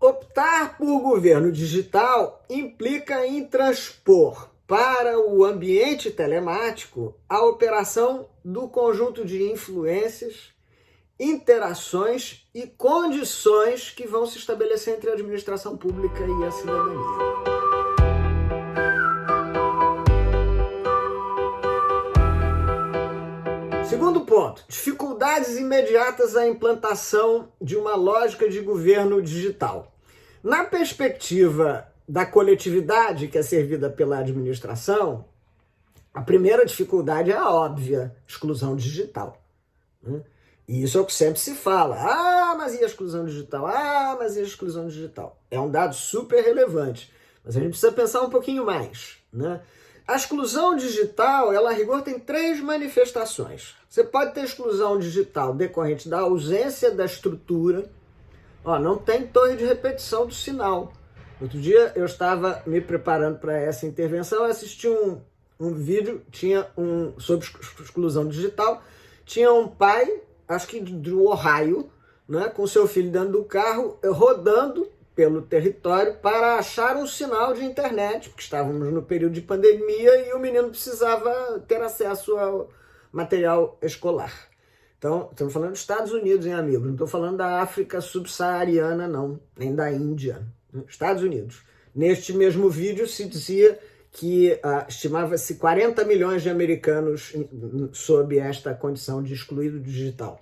Optar por governo digital implica em transpor para o ambiente telemático a operação do conjunto de influências, interações e condições que vão se estabelecer entre a administração pública e a cidadania. Segundo ponto, dificuldades imediatas à implantação de uma lógica de governo digital. Na perspectiva da coletividade que é servida pela administração, a primeira dificuldade é a óbvia, exclusão digital. E isso é o que sempre se fala. Mas e a exclusão digital? Mas e a exclusão digital? É um dado super relevante, mas a gente precisa pensar um pouquinho mais, né? A exclusão digital, ela a rigor tem 3 manifestações. Você pode ter exclusão digital decorrente da ausência da estrutura. Não tem torre de repetição do sinal. Outro dia eu estava me preparando para essa intervenção, assisti um vídeo sobre exclusão digital. Tinha um pai, acho que do Ohio, né, com seu filho dentro do carro, rodando pelo território para achar um sinal de internet, porque estávamos no período de pandemia e o menino precisava ter acesso ao material escolar. Então, estamos falando dos Estados Unidos, hein, amigos? Não estou falando da África subsaariana, não, nem da Índia. Estados Unidos. Neste mesmo vídeo se dizia que estimava-se 40 milhões de americanos sob esta condição de excluído digital.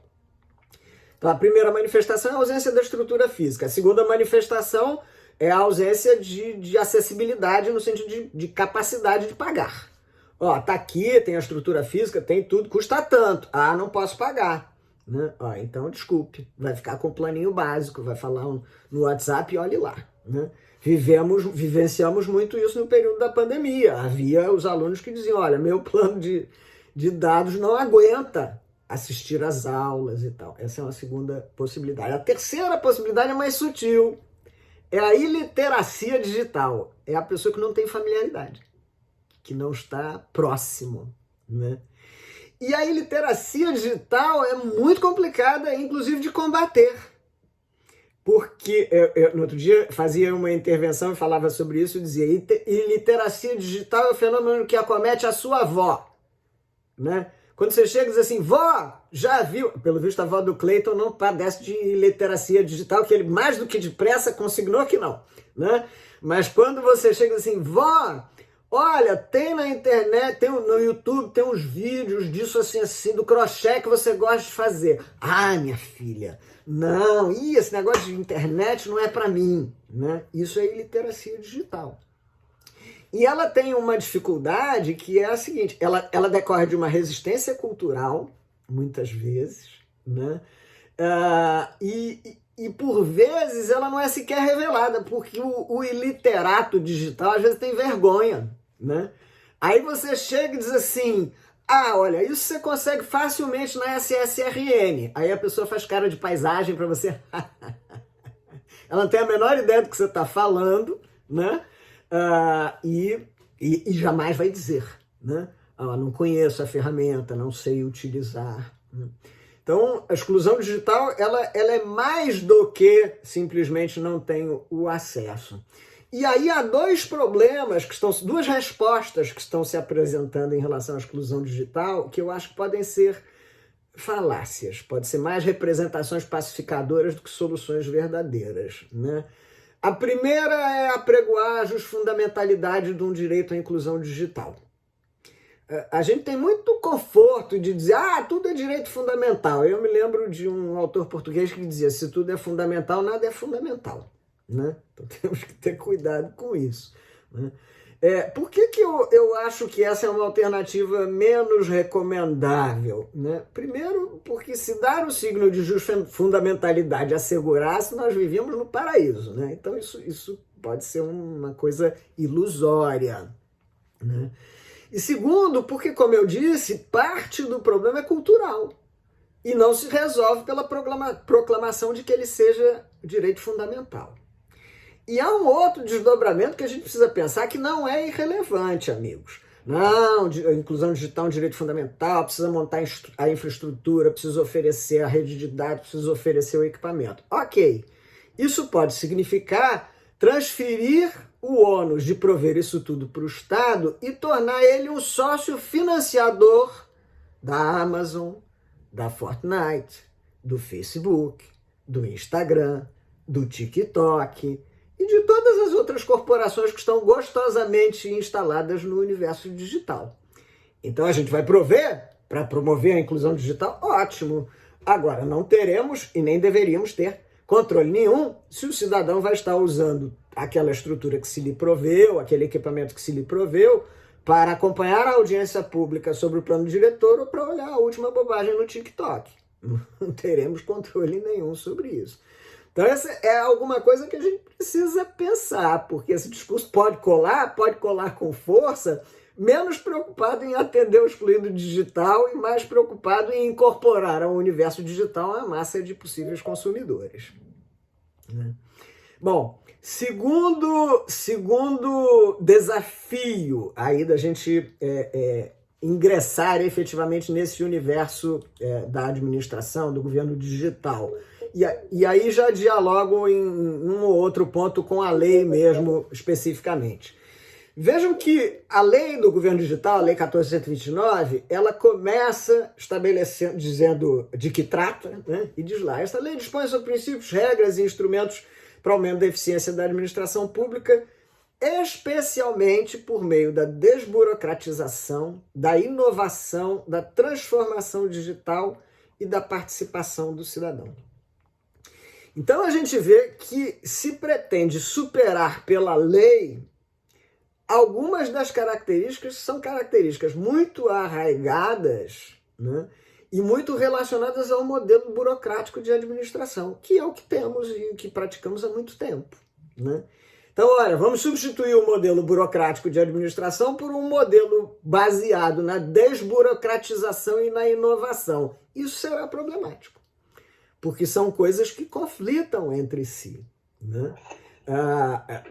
Então, a primeira manifestação é a ausência da estrutura física. A segunda manifestação é a ausência de acessibilidade no sentido de capacidade de pagar. Tá aqui, tem a estrutura física, tem tudo, custa tanto. Não posso pagar. Né? Então, desculpe, vai ficar com o planinho básico, vai falar no WhatsApp e olhe lá. Né? Vivenciamos muito isso no período da pandemia. Havia os alunos que diziam, olha, meu plano de dados não aguenta assistir às aulas e tal. Essa é uma segunda possibilidade. A terceira possibilidade é mais sutil. É a iliteracia digital. É a pessoa que não tem familiaridade, que não está próximo, né? E a iliteracia digital é muito complicada, inclusive, de combater. Porque eu no outro dia fazia uma intervenção e falava sobre isso e dizia: iliteracia digital é o fenômeno que acomete a sua avó, né? Quando você chega e diz assim, vó, já viu? Pelo visto, a avó do Cleiton não padece de iliteracia digital, que ele mais do que depressa consignou que não, né? Mas quando você chega assim, vó, olha, tem na internet, tem no YouTube, tem uns vídeos disso assim, do crochê que você gosta de fazer. Minha filha, não, esse negócio de internet não é para mim, né? Isso é iliteracia digital. E ela tem uma dificuldade que é a seguinte, ela decorre de uma resistência cultural, muitas vezes, né? E por vezes ela não é sequer revelada, porque o iliterato digital às vezes tem vergonha, né? Aí você chega e diz assim, olha, isso você consegue facilmente na SSRN. Aí a pessoa faz cara de paisagem para você. Ela não tem a menor ideia do que você está falando, né? E jamais vai dizer, né? Não conheço a ferramenta, não sei utilizar. Né? Então, a exclusão digital ela é mais do que simplesmente não tenho o acesso. E aí há 2 problemas, duas respostas que estão se apresentando em relação à exclusão digital, que eu acho que podem ser falácias, podem ser mais representações pacificadoras do que soluções verdadeiras, né? A primeira é apregoar a fundamentalidade de um direito à inclusão digital. A gente tem muito conforto de dizer, tudo é direito fundamental. Eu me lembro de um autor português que dizia, se tudo é fundamental, nada é fundamental. Né? Então temos que ter cuidado com isso. Né? Por que eu acho que essa é uma alternativa menos recomendável? Né? Primeiro, porque se dar o signo de fundamentalidade assegurasse, nós vivíamos no paraíso. Né? Então isso pode ser uma coisa ilusória. Né? E segundo, porque, como eu disse, parte do problema é cultural. E não se resolve pela proclamação de que ele seja direito fundamental. E há um outro desdobramento que a gente precisa pensar que não é irrelevante, amigos. Não, a inclusão digital é um direito fundamental, precisa montar a infraestrutura, precisa oferecer a rede de dados, precisa oferecer o equipamento. Ok. Isso pode significar transferir o ônus de prover isso tudo para o Estado e tornar ele um sócio financiador da Amazon, da Fortnite, do Facebook, do Instagram, do TikTok e de todas as outras corporações que estão gostosamente instaladas no universo digital. Então a gente vai prover para promover a inclusão digital? Ótimo! Agora, não teremos e nem deveríamos ter controle nenhum se o cidadão vai estar usando aquela estrutura que se lhe proveu, aquele equipamento que se lhe proveu, para acompanhar a audiência pública sobre o plano diretor ou para olhar a última bobagem no TikTok. Não teremos controle nenhum sobre isso. Então essa é alguma coisa que a gente precisa pensar, porque esse discurso pode colar com força, menos preocupado em atender o excluído digital e mais preocupado em incorporar ao universo digital a massa de possíveis consumidores. Bom, segundo desafio aí da gente ingressar efetivamente nesse universo da administração, do governo digital. E aí já dialogo em um ou outro ponto com a lei mesmo, especificamente. Vejam que a lei do governo digital, a lei 14.129, ela começa estabelecendo, dizendo de que trata, né? E diz lá, esta lei dispõe sobre princípios, regras e instrumentos para o aumento da eficiência da administração pública, especialmente por meio da desburocratização, da inovação, da transformação digital e da participação do cidadão. Então a gente vê que se pretende superar pela lei algumas das características são características muito arraigadas, né, e muito relacionadas ao modelo burocrático de administração, que é o que temos e que praticamos há muito tempo, né? Então, olha, vamos substituir o modelo burocrático de administração por um modelo baseado na desburocratização e na inovação. Isso será problemático, porque são coisas que conflitam entre si, né?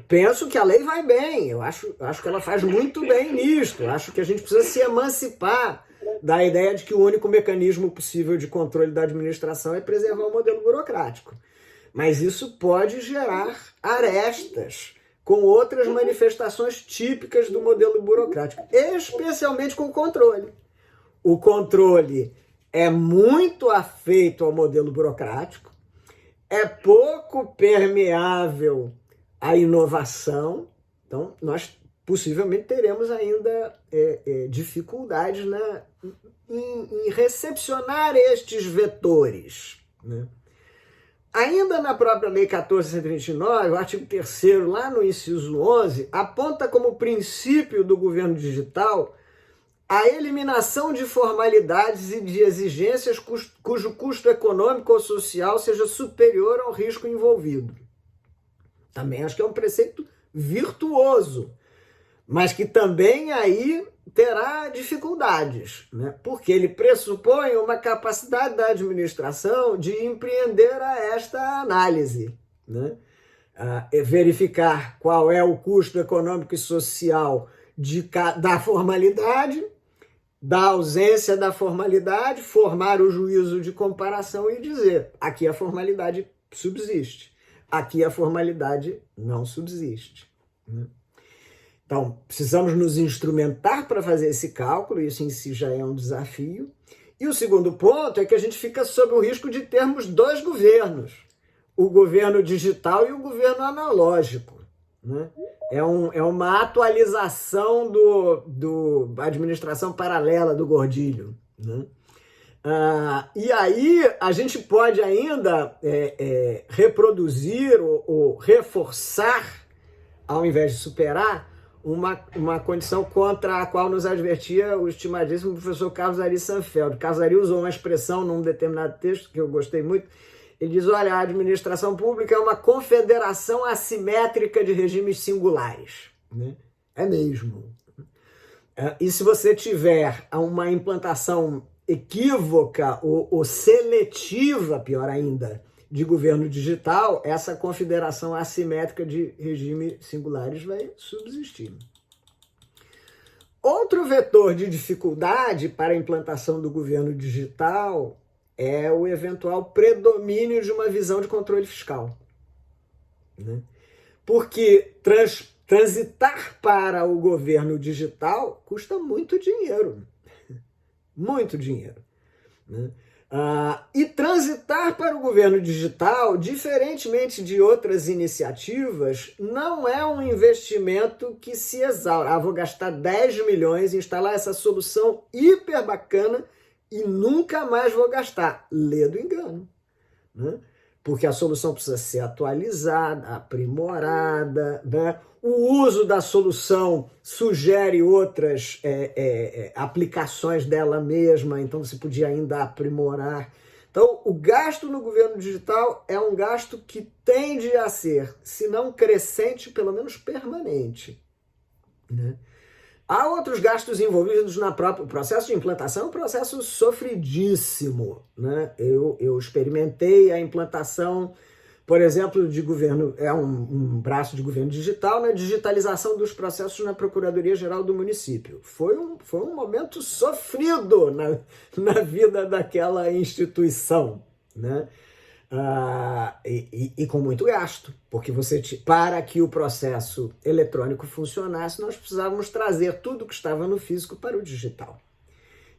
Penso que a lei vai bem, eu acho que ela faz muito bem nisto, eu acho que a gente precisa se emancipar da ideia de que o único mecanismo possível de controle da administração é preservar o modelo burocrático. Mas isso pode gerar arestas com outras manifestações típicas do modelo burocrático, especialmente com o controle. O controle é muito afeito ao modelo burocrático, é pouco permeável à inovação, então nós possivelmente teremos ainda dificuldades, né, em recepcionar estes vetores, né? Ainda na própria Lei 14.129, o artigo 3º, lá no inciso 11, aponta como princípio do governo digital a eliminação de formalidades e de exigências cujo custo econômico ou social seja superior ao risco envolvido. Também acho que é um preceito virtuoso, mas que também aí terá dificuldades, né? Porque ele pressupõe uma capacidade da administração de empreender a esta análise, né? Verificar qual é o custo econômico e social da formalidade, da ausência da formalidade, formar o juízo de comparação e dizer, aqui a formalidade subsiste, aqui a formalidade não subsiste, né? Então, precisamos nos instrumentar para fazer esse cálculo, isso em si já é um desafio. E o segundo ponto é que a gente fica sob o risco de termos dois governos, o governo digital e o governo analógico, né? É uma atualização da administração paralela do Gordilho, né? E aí a gente pode ainda reproduzir ou reforçar, ao invés de superar, uma condição contra a qual nos advertia o estimadíssimo professor Carlos Ari Sanfeld. Carlos Ari usou uma expressão num determinado texto que eu gostei muito. Ele diz, olha, a administração pública é uma confederação assimétrica de regimes singulares, né? É mesmo. E se você tiver uma implantação equívoca ou seletiva, pior ainda, de governo digital, essa confederação assimétrica de regimes singulares vai subsistir. Outro vetor de dificuldade para a implantação do governo digital é o eventual predomínio de uma visão de controle fiscal, né? Porque transitar para o governo digital custa muito dinheiro. Muito dinheiro, né? E transitar para o governo digital, diferentemente de outras iniciativas, não é um investimento que se exaura. Vou gastar 10 milhões em instalar essa solução hiper bacana e nunca mais vou gastar. Lê do engano, né? Porque a solução precisa ser atualizada, aprimorada, né? O uso da solução sugere outras aplicações dela mesma, então você podia ainda aprimorar. Então, o gasto no governo digital é um gasto que tende a ser, se não crescente, pelo menos permanente, né? Há outros gastos envolvidos no próprio processo de implantação, um processo sofridíssimo, né? Eu experimentei a implantação, por exemplo, de governo, um braço de governo digital na digitalização dos processos na Procuradoria-Geral do município. Foi um momento sofrido na vida daquela instituição, né? E com muito gasto, porque para que o processo eletrônico funcionasse, nós precisávamos trazer tudo que estava no físico para o digital.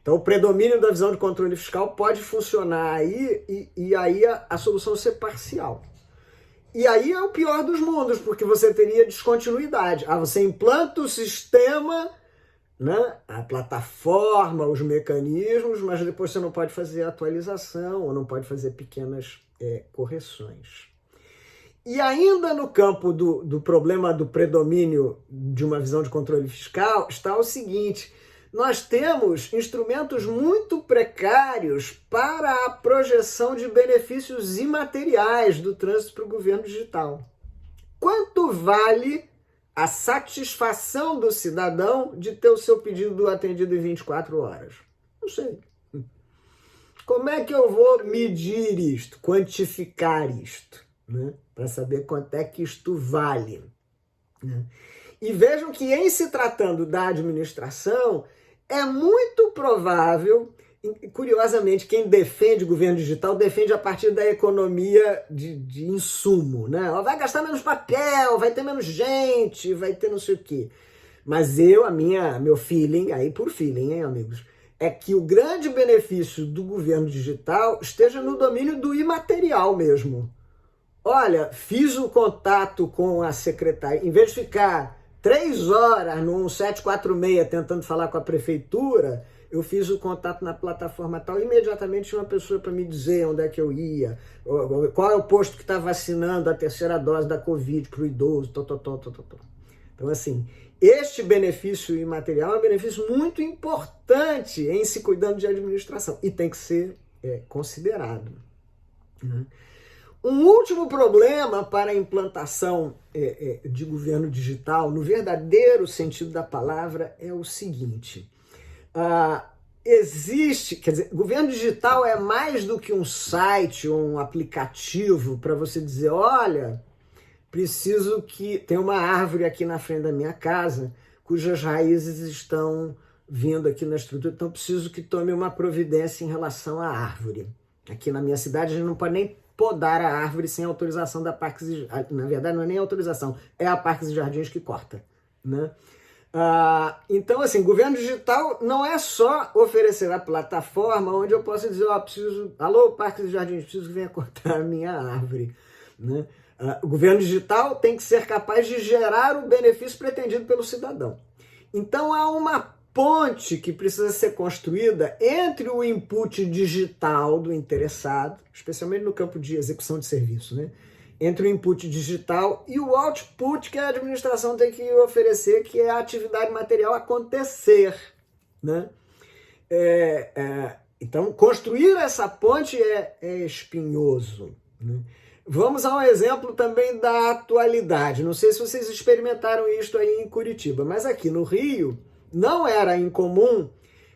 Então, o predomínio da visão de controle fiscal pode funcionar aí e aí a solução ser parcial. E aí é o pior dos mundos, porque você teria descontinuidade. Você implanta o sistema, né, a plataforma, os mecanismos, mas depois você não pode fazer atualização ou não pode fazer pequenas correções. E ainda no campo do problema do predomínio de uma visão de controle fiscal está o seguinte: nós temos instrumentos muito precários para a projeção de benefícios imateriais do trânsito para o governo digital. Quanto vale a satisfação do cidadão de ter o seu pedido atendido em 24 horas? Não sei. Como é que eu vou medir isto, quantificar isto, né? Para saber quanto é que isto vale, né? E vejam que, em se tratando da administração, é muito provável, curiosamente, quem defende o governo digital defende a partir da economia de insumo, né? Vai gastar menos papel, vai ter menos gente, vai ter não sei o quê. Mas meu feeling, aí por feeling, hein, amigos, é que o grande benefício do governo digital esteja no domínio do imaterial mesmo. Olha, fiz o contato com a secretária, em vez de ficar 3 horas no 1746 tentando falar com a prefeitura, eu fiz o contato na plataforma tal, imediatamente tinha uma pessoa para me dizer onde é que eu ia, qual é o posto que está vacinando a 3ª dose da Covid para o idoso, Então, assim, este benefício imaterial é um benefício muito importante em se cuidando de administração e tem que ser considerado, né? Um último problema para a implantação de governo digital, no verdadeiro sentido da palavra, é o seguinte: governo digital é mais do que um site ou um aplicativo para você dizer, olha, preciso que... Tem uma árvore aqui na frente da minha casa, cujas raízes estão vindo aqui na estrutura, então preciso que tome uma providência em relação à árvore. Aqui na minha cidade a gente não pode nem podar a árvore sem autorização da Parques e Jardins. Na verdade, não é nem autorização, é a Parques e Jardins que corta, né? Então, assim, governo digital não é só oferecer a plataforma onde eu posso dizer, alô, Parques e Jardins, preciso que venha cortar a minha árvore, né? O governo digital tem que ser capaz de gerar o benefício pretendido pelo cidadão. Então, há uma ponte que precisa ser construída entre o input digital do interessado, especialmente no campo de execução de serviço, né? Entre o input digital e o output que a administração tem que oferecer, que é a atividade material acontecer, né? Então, construir essa ponte é espinhoso, né? Vamos a um exemplo também da atualidade. Não sei se vocês experimentaram isto aí em Curitiba, mas aqui no Rio não era incomum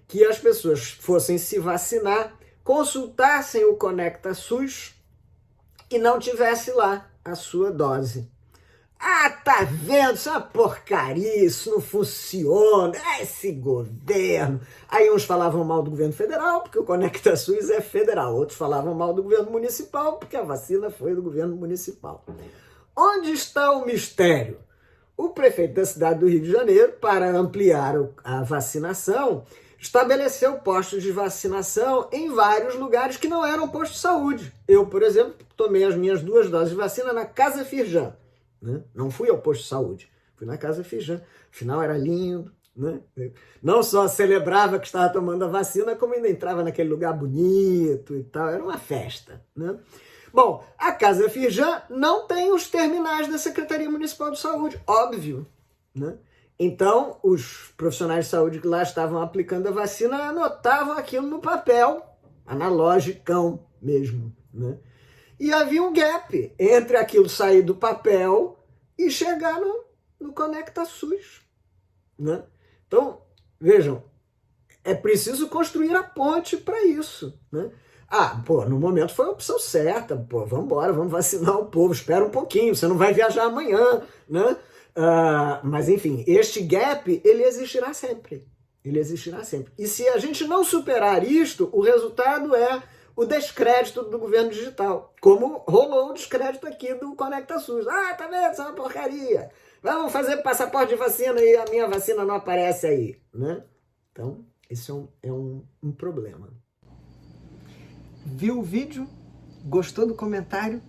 que as pessoas fossem se vacinar, consultassem o Conecta SUS e não tivesse lá a sua dose. Tá vendo? Isso é uma porcaria, isso não funciona, esse governo. Aí uns falavam mal do governo federal, porque o Conecta SUS é federal. Outros falavam mal do governo municipal, porque a vacina foi do governo municipal. onde está o mistério? O prefeito da cidade do Rio de Janeiro, para ampliar a vacinação, estabeleceu postos de vacinação em vários lugares que não eram postos de saúde. Eu, por exemplo, tomei as minhas 2 doses de vacina na Casa Firjan, né? Não fui ao posto de saúde, fui na Casa Firjan. Afinal, era lindo, né? Não só celebrava que estava tomando a vacina, como ainda entrava naquele lugar bonito e tal. Era uma festa, né? Bom, a Casa Firjan não tem os terminais da Secretaria Municipal de Saúde, óbvio, né? Então, os profissionais de saúde que lá estavam aplicando a vacina anotavam aquilo no papel, analogicão mesmo, né? E havia um gap entre aquilo sair do papel e chegar no Conecta SUS, né? Então, vejam, é preciso construir a ponte para isso, né? No momento foi a opção certa, vamos embora, vamos vacinar o povo, espera um pouquinho, você não vai viajar amanhã, né? Mas, enfim, este gap, ele existirá sempre. Ele existirá sempre. E se a gente não superar isto, o resultado é o descrédito do governo digital, como rolou o descrédito aqui do Conecta SUS. Tá vendo? Isso é uma porcaria. Vamos fazer passaporte de vacina e a minha vacina não aparece aí, né? Então, isso é um problema. Viu o vídeo? Gostou do comentário?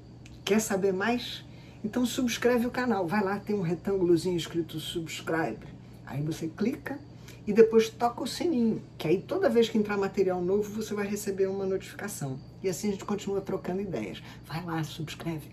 Quer saber mais? Então subscreve o canal. Vai lá, tem um retângulozinho escrito subscribe. Aí você clica e depois toca o sininho, que aí toda vez que entrar material novo você vai receber uma notificação. E assim a gente continua trocando ideias. Vai lá, subscreve.